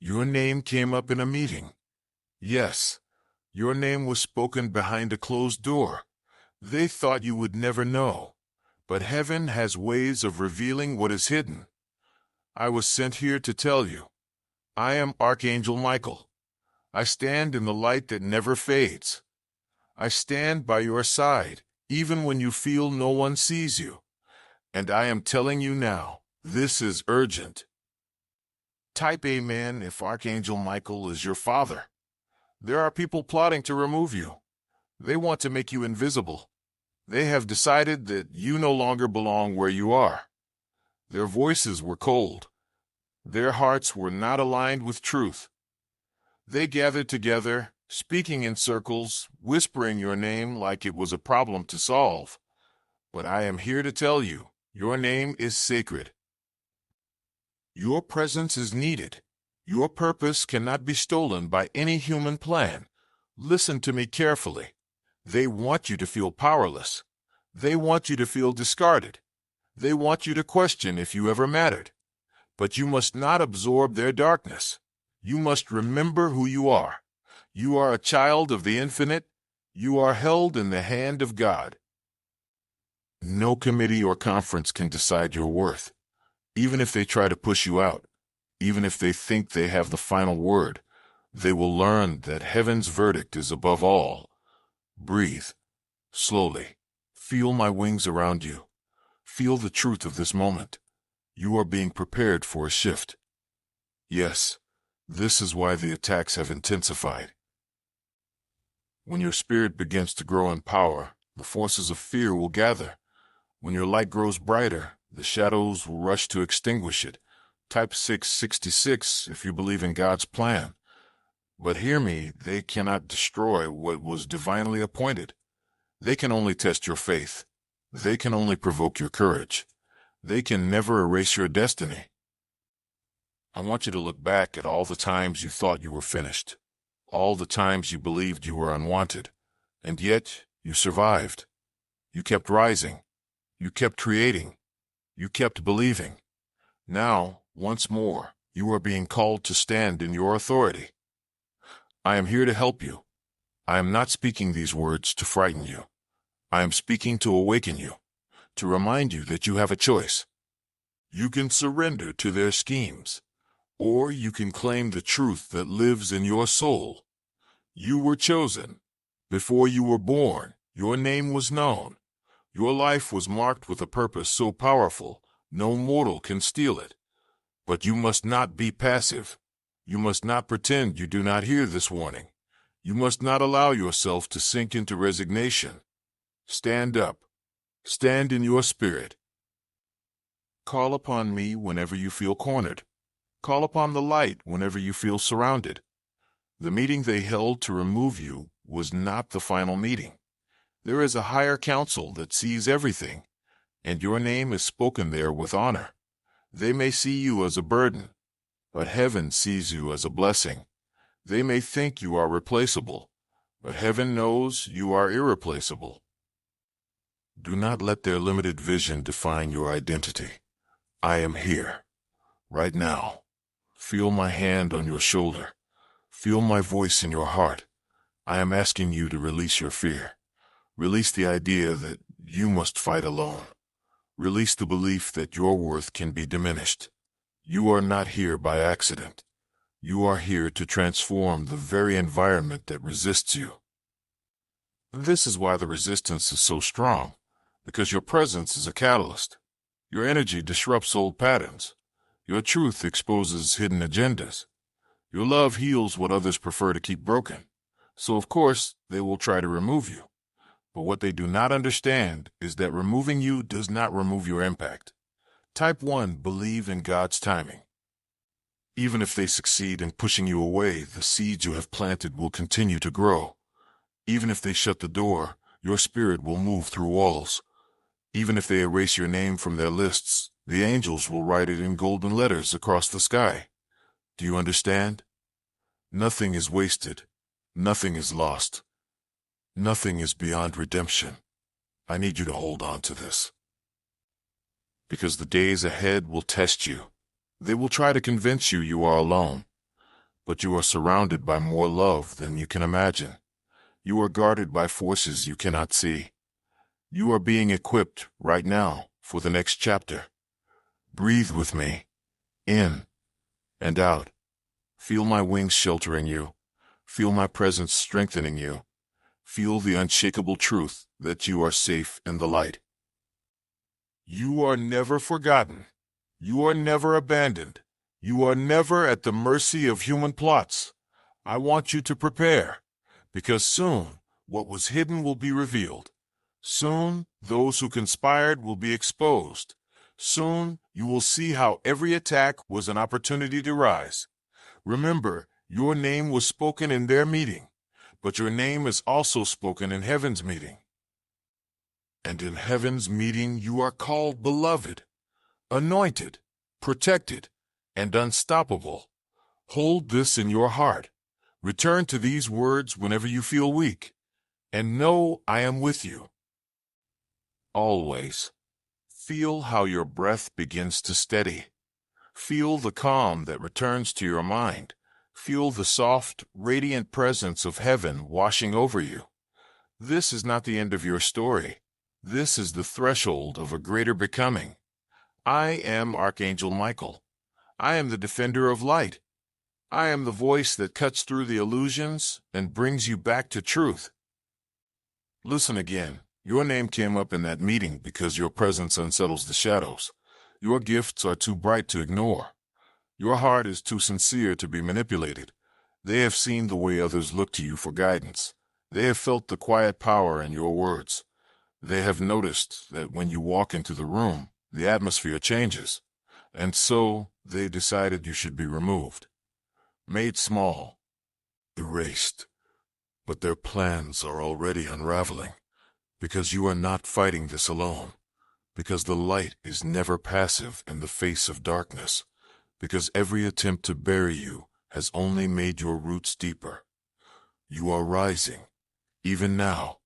Your name came up in a meeting. Yes, your name was spoken behind a closed door. They thought you would never know, but heaven has ways of revealing what is hidden. I was sent here to tell you. I am Archangel Michael. I stand in the light that never fades. I stand by your side, even when you feel no one sees you. And I am telling you now, this is urgent. Type Amen if Archangel Michael is your father. There are people plotting to remove you. They want to make you invisible. They have decided that you no longer belong where you are. Their voices were cold. Their hearts were not aligned with truth. They gathered together, speaking in circles, whispering your name like it was a problem to solve. But I am here to tell you, your name is sacred. Your presence is needed. Your purpose cannot be stolen by any human plan. Listen to me carefully. They want you to feel powerless. They want you to feel discarded. They want you to question if you ever mattered. But you must not absorb their darkness. You must remember who you are. You are a child of the infinite. You are held in the hand of God. No committee or conference can decide your worth. Even if they try to push you out, even if they think they have the final word, they will learn that heaven's verdict is above all. Breathe. Slowly. Feel my wings around you. Feel the truth of this moment. You are being prepared for a shift. Yes, this is why the attacks have intensified. When your spirit begins to grow in power, the forces of fear will gather. When your light grows brighter, the shadows will rush to extinguish it. Type 666 if you believe in God's plan. But hear me, they cannot destroy what was divinely appointed. They can only test your faith. They can only provoke your courage. They can never erase your destiny. I want you to look back at all the times you thought you were finished, all the times you believed you were unwanted, and yet you survived. You kept rising. You kept creating. You kept believing. Now, once more, you are being called to stand in your authority. I am here to help you. I am not speaking these words to frighten you. I am speaking to awaken you, to remind you that you have a choice. You can surrender to their schemes, or you can claim the truth that lives in your soul. You were chosen. Before you were born, your name was known. Your life was marked with a purpose so powerful, no mortal can steal it. But you must not be passive. You must not pretend you do not hear this warning. You must not allow yourself to sink into resignation. Stand up. Stand in your spirit. Call upon me whenever you feel cornered. Call upon the light whenever you feel surrounded. The meeting they held to remove you was not the final meeting. There is a higher council that sees everything, and your name is spoken there with honor. They may see you as a burden, but heaven sees you as a blessing. They may think you are replaceable, but heaven knows you are irreplaceable. Do not let their limited vision define your identity. I am here, right now. Feel my hand on your shoulder. Feel my voice in your heart. I am asking you to release your fear. Release the idea that you must fight alone. Release the belief that your worth can be diminished. You are not here by accident. You are here to transform the very environment that resists you. This is why the resistance is so strong, because your presence is a catalyst. Your energy disrupts old patterns. Your truth exposes hidden agendas. Your love heals what others prefer to keep broken. So of course, they will try to remove you. But what they do not understand is that removing you does not remove your impact. Type 1, believe in God's timing. Even if they succeed in pushing you away, the seeds you have planted will continue to grow. Even if they shut the door, your spirit will move through walls. Even if they erase your name from their lists, the angels will write it in golden letters across the sky. Do you understand? Nothing is wasted. Nothing is lost. Nothing is beyond redemption. I need you to hold on to this. Because the days ahead will test you. They will try to convince you you are alone. but you are surrounded by more love than you can imagine. You are guarded by forces you cannot see. You are being equipped right now for the next chapter. Breathe with me, in and out. Feel my wings sheltering you. Feel my presence strengthening you. Feel the unshakable truth that you are safe in the light. You are never forgotten. You are never abandoned. You are never at the mercy of human plots. I want you to prepare, because soon what was hidden will be revealed. Soon those who conspired will be exposed. Soon you will see how every attack was an opportunity to rise. Remember, your name was spoken in their meeting, but your name is also spoken in heaven's meeting. And in heaven's meeting you are called beloved, anointed, protected, and unstoppable. Hold this in your heart. Return to these words whenever you feel weak, and know I am with you. Always. Feel how your breath begins to steady. Feel the calm that returns to your mind. Feel the soft, radiant presence of heaven washing over you. This is not the end of your story. This is the threshold of a greater becoming. I am Archangel Michael. I am the defender of light. I am the voice that cuts through the illusions and brings you back to truth. Listen again. Your name came up in that meeting because your presence unsettles the shadows. Your gifts are too bright to ignore. Your heart is too sincere to be manipulated. They have seen the way others look to you for guidance. They have felt the quiet power in your words. They have noticed that when you walk into the room, the atmosphere changes. And so they decided you should be removed. Made small. Erased. But their plans are already unraveling. Because you are not fighting this alone. Because the light is never passive in the face of darkness. Because every attempt to bury you has only made your roots deeper. You are rising, even now,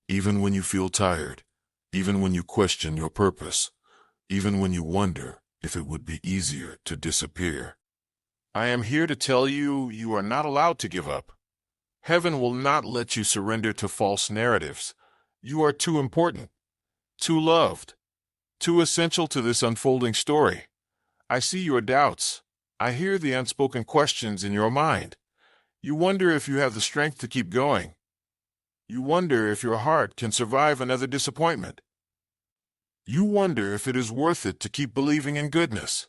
even when you feel tired, even when you question your purpose, even when you wonder if it would be easier to disappear. I am here to tell you, you are not allowed to give up. Heaven will not let you surrender to false narratives. You are too important, too loved, too essential to this unfolding story. I see your doubts. I hear the unspoken questions in your mind. You wonder if you have the strength to keep going. You wonder if your heart can survive another disappointment. You wonder if it is worth it to keep believing in goodness.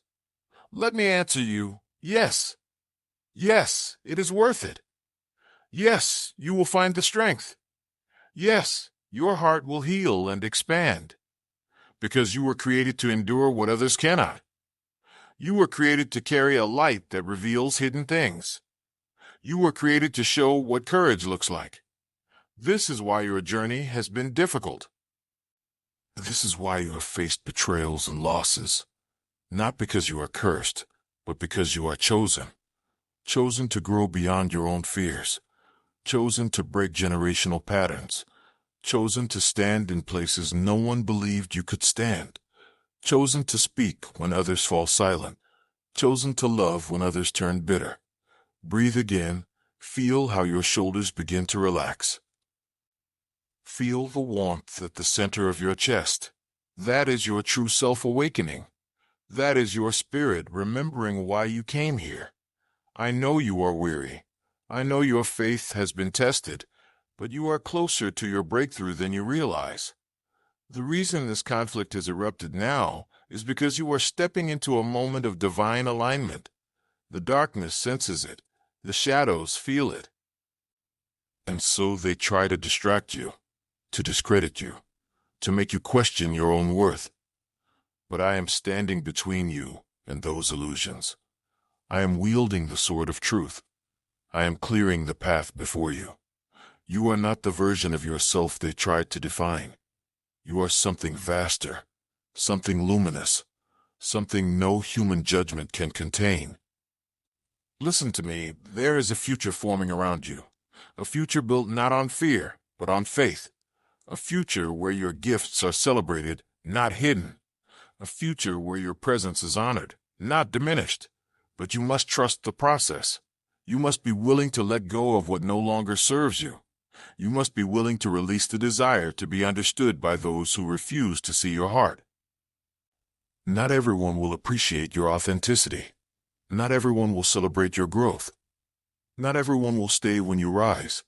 Let me answer you, yes. Yes, it is worth it. Yes, you will find the strength. Yes, your heart will heal and expand. Because you were created to endure what others cannot. You were created to carry a light that reveals hidden things. You were created to show what courage looks like. This is why your journey has been difficult. This is why you have faced betrayals and losses. Not because you are cursed, but because you are chosen. Chosen to grow beyond your own fears. Chosen to break generational patterns. Chosen to stand in places no one believed you could stand. Chosen to speak when others fall silent. Chosen to love when others turn bitter. Breathe again. Feel how your shoulders begin to relax. Feel the warmth at the center of your chest. That is your true self-awakening. That is your spirit remembering why you came here. I know you are weary. I know your faith has been tested, but you are closer to your breakthrough than you realize. The reason this conflict has erupted now is because you are stepping into a moment of divine alignment. The darkness senses it. The shadows feel it. And so they try to distract you, to discredit you, to make you question your own worth. But I am standing between you and those illusions. I am wielding the sword of truth. I am clearing the path before you. You are not the version of yourself they tried to define. You are something vaster, something luminous, something no human judgment can contain. Listen to me, there is a future forming around you. A future built not on fear, but on faith. A future where your gifts are celebrated, not hidden. A future where your presence is honored, not diminished. But you must trust the process. You must be willing to let go of what no longer serves you. You must be willing to release the desire to be understood by those who refuse to see your heart. Not everyone will appreciate your authenticity. Not everyone will celebrate your growth. Not everyone will stay when you rise.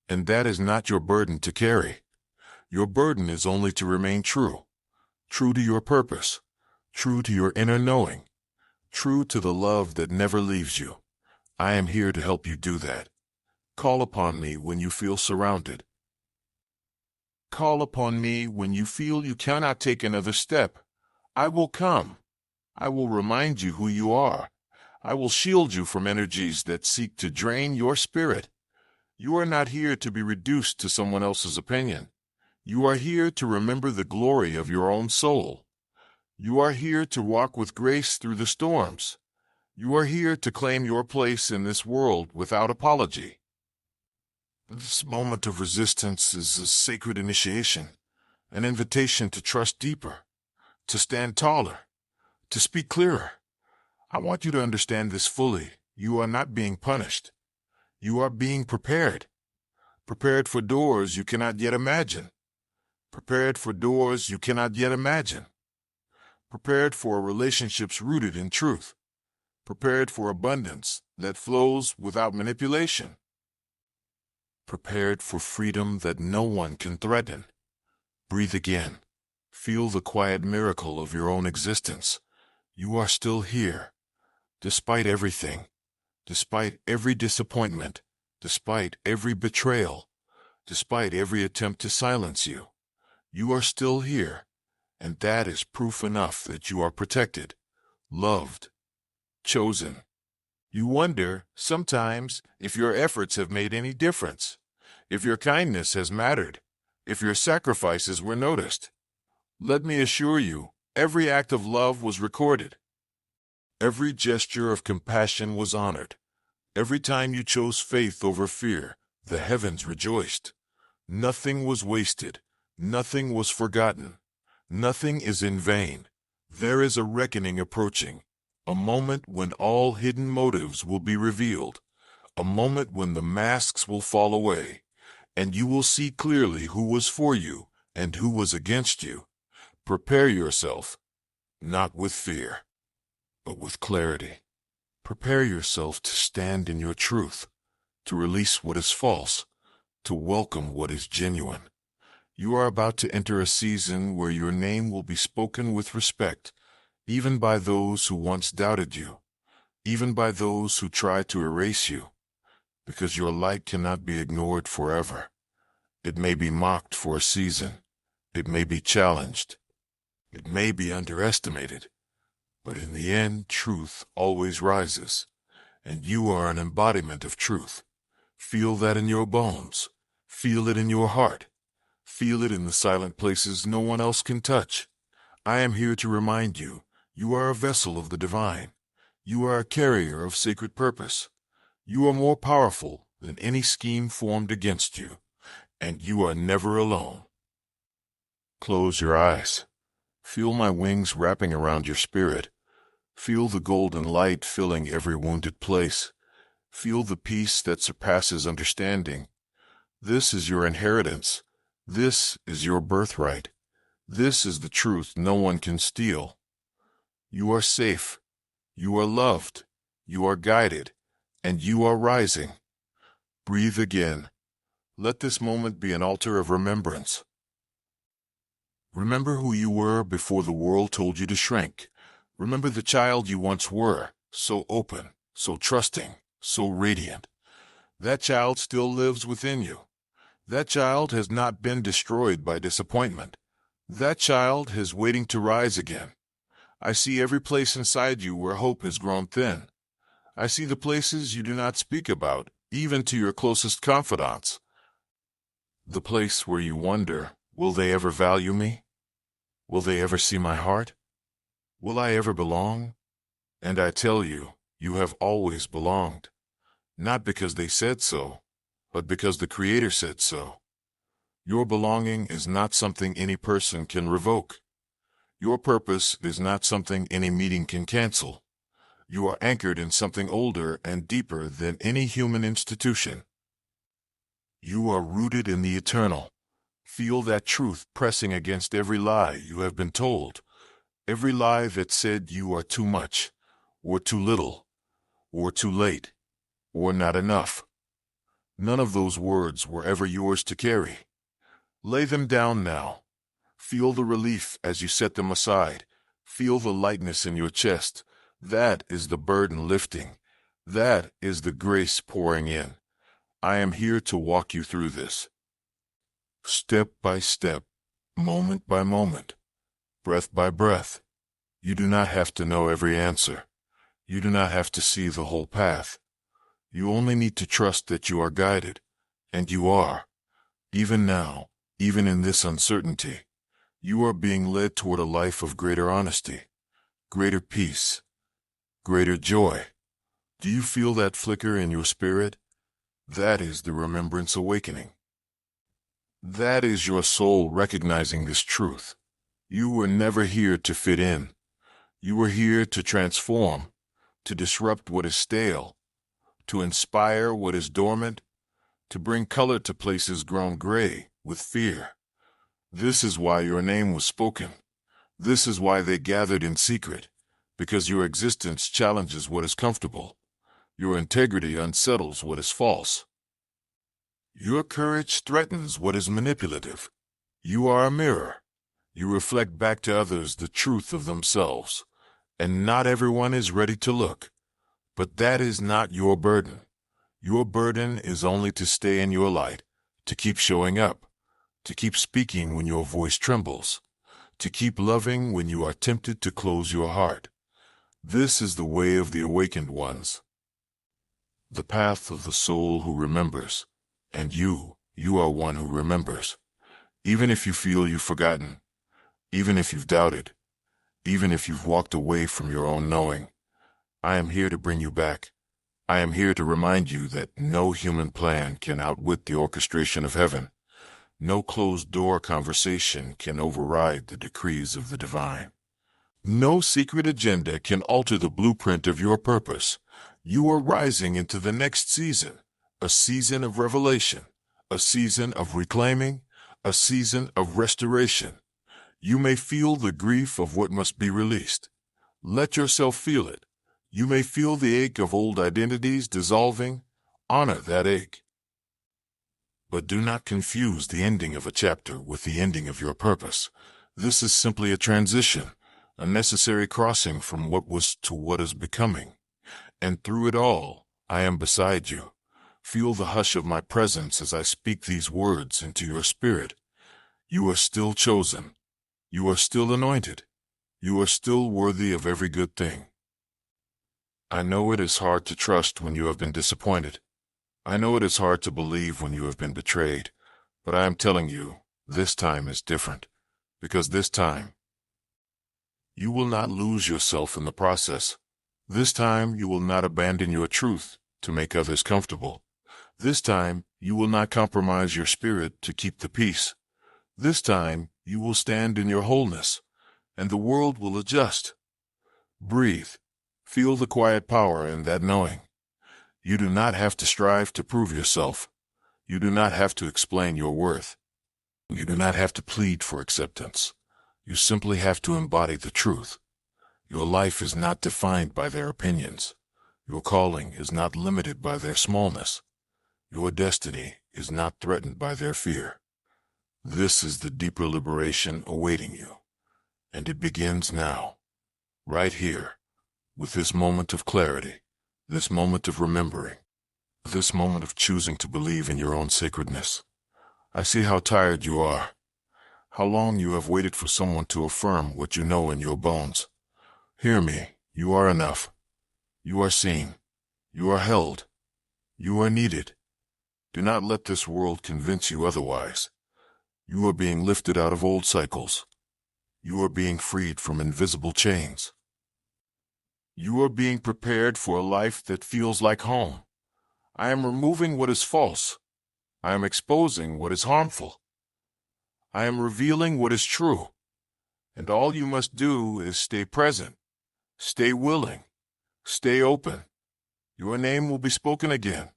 And that is not your burden to carry. Your burden is only to remain true. True to your purpose. True to your inner knowing. True to the love that never leaves you. I am here to help you do that. Call upon me when you feel surrounded. Call upon me when you feel you cannot take another step. I will come. I will remind you who you are. I will shield you from energies that seek to drain your spirit. You are not here to be reduced to someone else's opinion. You are here to remember the glory of your own soul. You are here to walk with grace through the storms. You are here to claim your place in this world without apology. This moment of resistance is a sacred initiation, an invitation to trust deeper, to stand taller, to speak clearer. I want you to understand this fully. You are not being punished. You are being prepared. Prepared for doors you cannot yet imagine. Prepared for doors you cannot yet imagine. Prepared for relationships rooted in truth. Prepared for abundance that flows without manipulation. Prepared for freedom that no one can threaten. Breathe again. Feel the quiet miracle of your own existence. You are still here, despite everything, despite every disappointment, despite every betrayal, despite every attempt to silence you. You are still here, and that is proof enough that you are protected, loved, chosen. You wonder, sometimes, if your efforts have made any difference, if your kindness has mattered, if your sacrifices were noticed. Let me assure you, every act of love was recorded. Every gesture of compassion was honored. Every time you chose faith over fear, the heavens rejoiced. Nothing was wasted. Nothing was forgotten. Nothing is in vain. There is a reckoning approaching, a moment when all hidden motives will be revealed, a moment when the masks will fall away, and you will see clearly who was for you and who was against you. Prepare yourself, not with fear, but with clarity. Prepare yourself to stand in your truth, to release what is false, to welcome what is genuine. You are about to enter a season where your name will be spoken with respect, even by those who once doubted you, even by those who tried to erase you, because your light cannot be ignored forever. It may be mocked for a season. It may be challenged. It may be underestimated, but in the end, truth always rises, and you are an embodiment of truth. Feel that in your bones. Feel it in your heart. Feel it in the silent places no one else can touch. I am here to remind you, you are a vessel of the divine. You are a carrier of sacred purpose. You are more powerful than any scheme formed against you, and you are never alone. Close your eyes. Feel my wings wrapping around your spirit. Feel the golden light filling every wounded place. Feel the peace that surpasses understanding. This is your inheritance. This is your birthright. This is the truth no one can steal. You are safe. You are loved. You are guided. And you are rising. Breathe again. Let this moment be an altar of remembrance. Remember who you were before the world told you to shrink. Remember the child you once were, so open, so trusting, so radiant. That child still lives within you. That child has not been destroyed by disappointment. That child is waiting to rise again. I see every place inside you where hope has grown thin. I see the places you do not speak about, even to your closest confidants. The place where you wonder, will they ever value me? Will they ever see my heart? Will I ever belong? And I tell you, you have always belonged. Not because they said so, but because the Creator said so. Your belonging is not something any person can revoke. Your purpose is not something any meeting can cancel. You are anchored in something older and deeper than any human institution. You are rooted in the eternal. Feel that truth pressing against every lie you have been told, every lie that said you are too much, or too little, or too late, or not enough. None of those words were ever yours to carry. Lay them down now. Feel the relief as you set them aside. Feel the lightness in your chest. That is the burden lifting. That is the grace pouring in. I am here to walk you through this. Step by step, moment by moment, breath by breath. You do not have to know every answer. You do not have to see the whole path. You only need to trust that you are guided, and you are. Even now, even in this uncertainty, you are being led toward a life of greater honesty, greater peace, greater joy. Do you feel that flicker in your spirit? That is the remembrance awakening. That is your soul recognizing this truth. You were never here to fit in. You were here to transform, to disrupt what is stale, to inspire what is dormant, to bring color to places grown gray with fear. This is why your name was spoken. This is why they gathered in secret, because your existence challenges what is comfortable. Your integrity unsettles what is false. Your courage threatens what is manipulative. You are a mirror. You reflect back to others the truth of themselves, and not everyone is ready to look. But that is not your burden. Your burden is only to stay in your light, to keep showing up, to keep speaking when your voice trembles, to keep loving when you are tempted to close your heart. This is the way of the awakened ones, the path of the soul who remembers. And you are one who remembers. Even if you feel you've forgotten, even if you've doubted, even if you've walked away from your own knowing, I am here to bring you back. I am here to remind you that no human plan can outwit the orchestration of heaven. No closed-door conversation can override the decrees of the divine. No secret agenda can alter the blueprint of your purpose. You are rising into the next season. A season of revelation, a season of reclaiming, a season of restoration. You may feel the grief of what must be released. Let yourself feel it. You may feel the ache of old identities dissolving. Honor that ache. But do not confuse the ending of a chapter with the ending of your purpose. This is simply a transition, a necessary crossing from what was to what is becoming. And through it all, I am beside you. Feel the hush of my presence as I speak these words into your spirit. You are still chosen. You are still anointed. You are still worthy of every good thing. I know it is hard to trust when you have been disappointed. I know it is hard to believe when you have been betrayed. But I am telling you, this time is different. Because this time, you will not lose yourself in the process. This time, you will not abandon your truth to make others comfortable. This time, you will not compromise your spirit to keep the peace. This time, you will stand in your wholeness, and the world will adjust. Breathe. Feel the quiet power in that knowing. You do not have to strive to prove yourself. You do not have to explain your worth. You do not have to plead for acceptance. You simply have to embody the truth. Your life is not defined by their opinions. Your calling is not limited by their smallness. Your destiny is not threatened by their fear. This is the deeper liberation awaiting you. And it begins now, right here, with this moment of clarity, this moment of remembering, this moment of choosing to believe in your own sacredness. I see how tired you are, how long you have waited for someone to affirm what you know in your bones. Hear me, you are enough. You are seen. You are held. You are needed. Do not let this world convince you otherwise. You are being lifted out of old cycles. You are being freed from invisible chains. You are being prepared for a life that feels like home. I am removing what is false. I am exposing what is harmful. I am revealing what is true. And all you must do is stay present, stay willing, Stay open. Your name will be spoken again,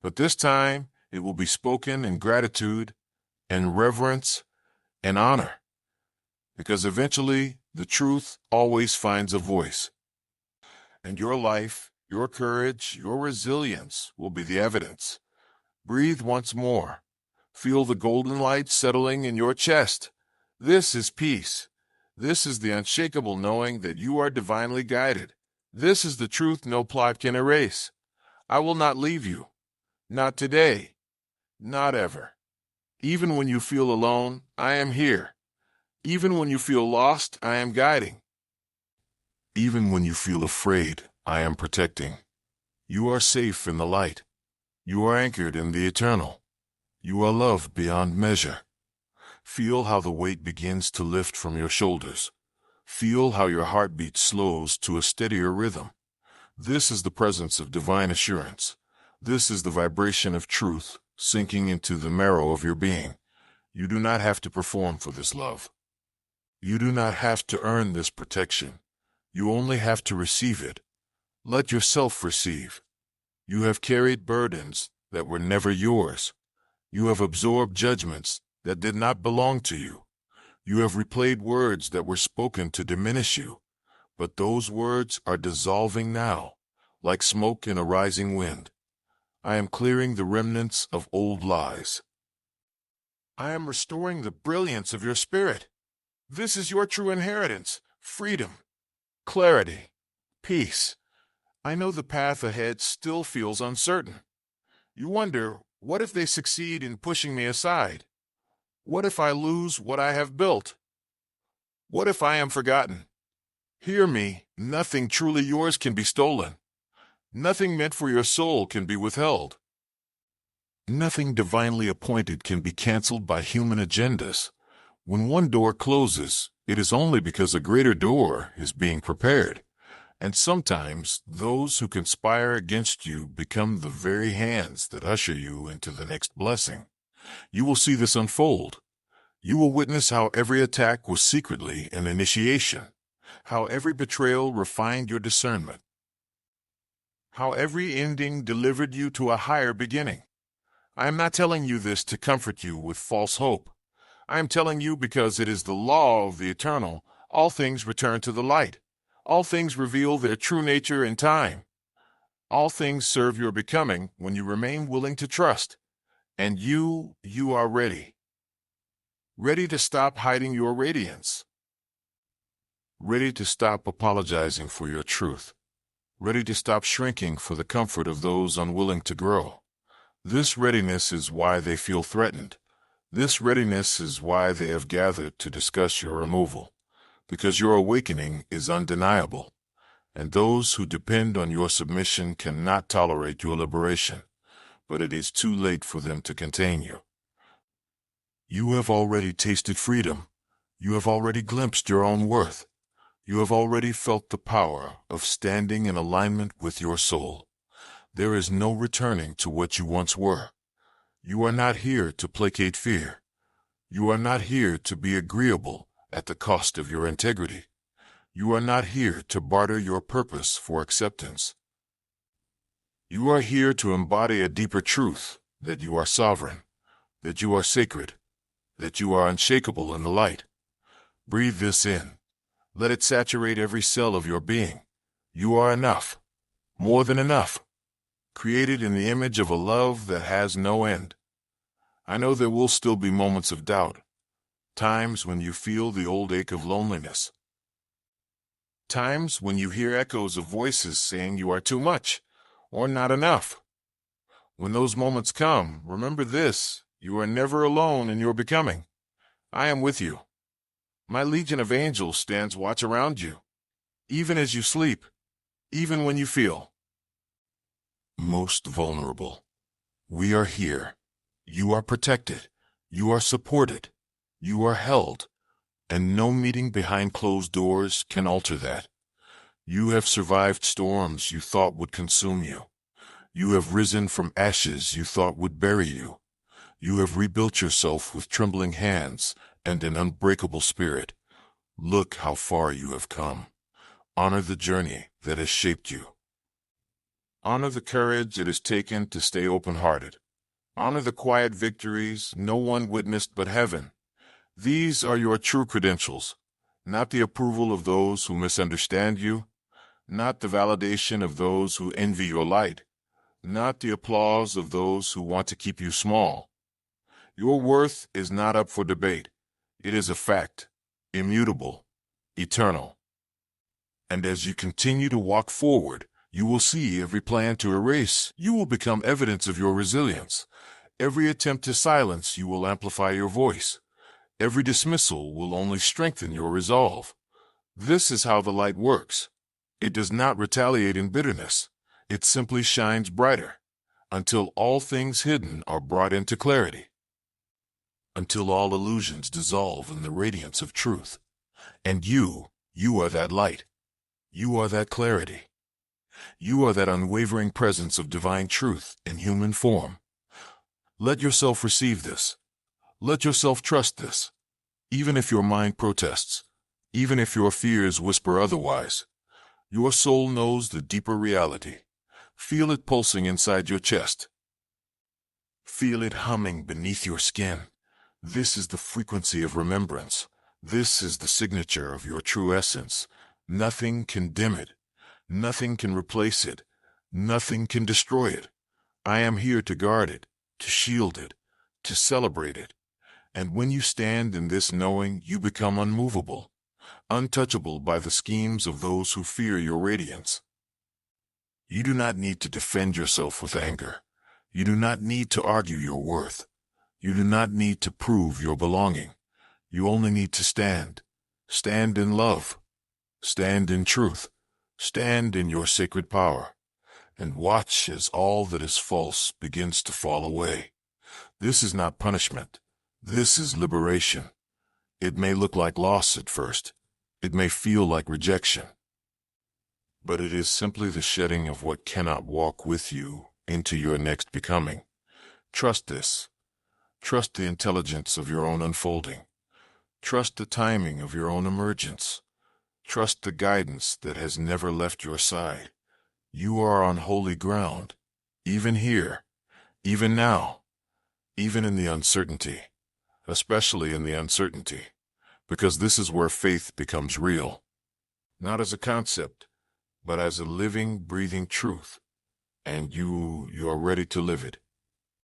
but this time it will be spoken in gratitude and reverence and honor, because eventually the truth always finds a voice. And your life, your courage, your resilience will be the evidence. Breathe once more. Feel the golden light settling in your chest. This is peace. This is the unshakable knowing that you are divinely guided. This is the truth no plot can erase. I will not leave you. Not today. Not ever. Even when you feel alone, I am here. Even when you feel lost, I am guiding. Even when you feel afraid, I am protecting. You are safe in the light. You are anchored in the eternal. You are loved beyond measure. Feel how the weight begins to lift from your shoulders. Feel how your heartbeat slows to a steadier rhythm. This is the presence of divine assurance. This is the vibration of truth sinking into the marrow of your being. You do not have to perform for this love. You do not have to earn this protection. You only have to receive it. Let yourself receive. You have carried burdens that were never yours. You have absorbed judgments that did not belong to you. You have replayed words that were spoken to diminish you. But those words are dissolving now, like smoke in a rising wind. I am clearing the remnants of old lies. I am restoring the brilliance of your spirit. This is your true inheritance: freedom, clarity, peace. I know the path ahead still feels uncertain. You wonder, what if they succeed in pushing me aside? What if I lose what I have built? What if I am forgotten? Hear me, nothing truly yours can be stolen. Nothing meant for your soul can be withheld. Nothing divinely appointed can be canceled by human agendas. When one door closes, it is only because a greater door is being prepared. And sometimes those who conspire against you become the very hands that usher you into the next blessing. You will see this unfold. You will witness how every attack was secretly an initiation, how every betrayal refined your discernment, how every ending delivered you to a higher beginning. I am not telling you this to comfort you with false hope. I am telling you because it is the law of the eternal. All things return to the light. All things reveal their true nature in time. All things serve your becoming when you remain willing to trust. And you are ready. Ready to stop hiding your radiance. Ready to stop apologizing for your truth. Ready to stop shrinking for the comfort of those unwilling to grow. This readiness is why they feel threatened. This readiness is why they have gathered to discuss your removal. Because your awakening is undeniable, and those who depend on your submission cannot tolerate your liberation, but it is too late for them to contain you. You have already tasted freedom. You have already glimpsed your own worth. You have already felt the power of standing in alignment with your soul. There is no returning to what you once were. You are not here to placate fear. You are not here to be agreeable at the cost of your integrity. You are not here to barter your purpose for acceptance. You are here to embody a deeper truth, that you are sovereign, that you are sacred, that you are unshakable in the light. Breathe this in. Let it saturate every cell of your being. You are enough, more than enough, created in the image of a love that has no end. I know there will still be moments of doubt, times when you feel the old ache of loneliness, times when you hear echoes of voices saying you are too much or not enough. When those moments come, remember this: you are never alone in your becoming. I am with you. My legion of angels stands watch around you, even as you sleep, even when you feel most vulnerable. We are here. You are protected. You are supported. You are held. And no meeting behind closed doors can alter that. You have survived storms you thought would consume you. You have risen from ashes you thought would bury you. You have rebuilt yourself with trembling hands and an unbreakable spirit. Look how far you have come. Honor the journey, that has shaped you. Honor the courage it has taken to stay open-hearted. Honor the quiet victories no one witnessed but heaven. These are your true credentials, not the approval of those who misunderstand you, not the validation of those who envy your light, not the applause of those who want to keep you small. Your worth is not up for debate. It is a fact, immutable, eternal. And as you continue to walk forward, you will see every plan to erase. You will become evidence of your resilience. Every attempt to silence you will amplify your voice. Every dismissal will only strengthen your resolve. This is how the light works. It does not retaliate in bitterness. It simply shines brighter, until all things hidden are brought into clarity, until all illusions dissolve in the radiance of truth. And you are that light. You are that clarity. You are that unwavering presence of divine truth in human form. Let yourself receive this. Let yourself trust this. Even if your mind protests, even if your fears whisper otherwise, your soul knows the deeper reality. Feel it pulsing inside your chest. Feel it humming beneath your skin. This is the frequency of remembrance. This is the signature of your true essence. Nothing can dim it. Nothing can replace it. Nothing can destroy it. I am here to guard it, to shield it, to celebrate it. And when you stand in this knowing, you become unmovable, untouchable by the schemes of those who fear your radiance. You do not need to defend yourself with anger. You do not need to argue your worth. You do not need to prove your belonging. You only need to stand. Stand in love. Stand in truth. Stand in your sacred power. And watch as all that is false begins to fall away. This is not punishment. This is liberation. It may look like loss at first. It may feel like rejection. But it is simply the shedding of what cannot walk with you into your next becoming. Trust this. Trust the intelligence of your own unfolding. Trust the timing of your own emergence. Trust the guidance that has never left your side. You are on holy ground, even here, even now, even in the uncertainty, especially in the uncertainty, because this is where faith becomes real, not as a concept, but as a living, breathing truth, and you are ready to live it.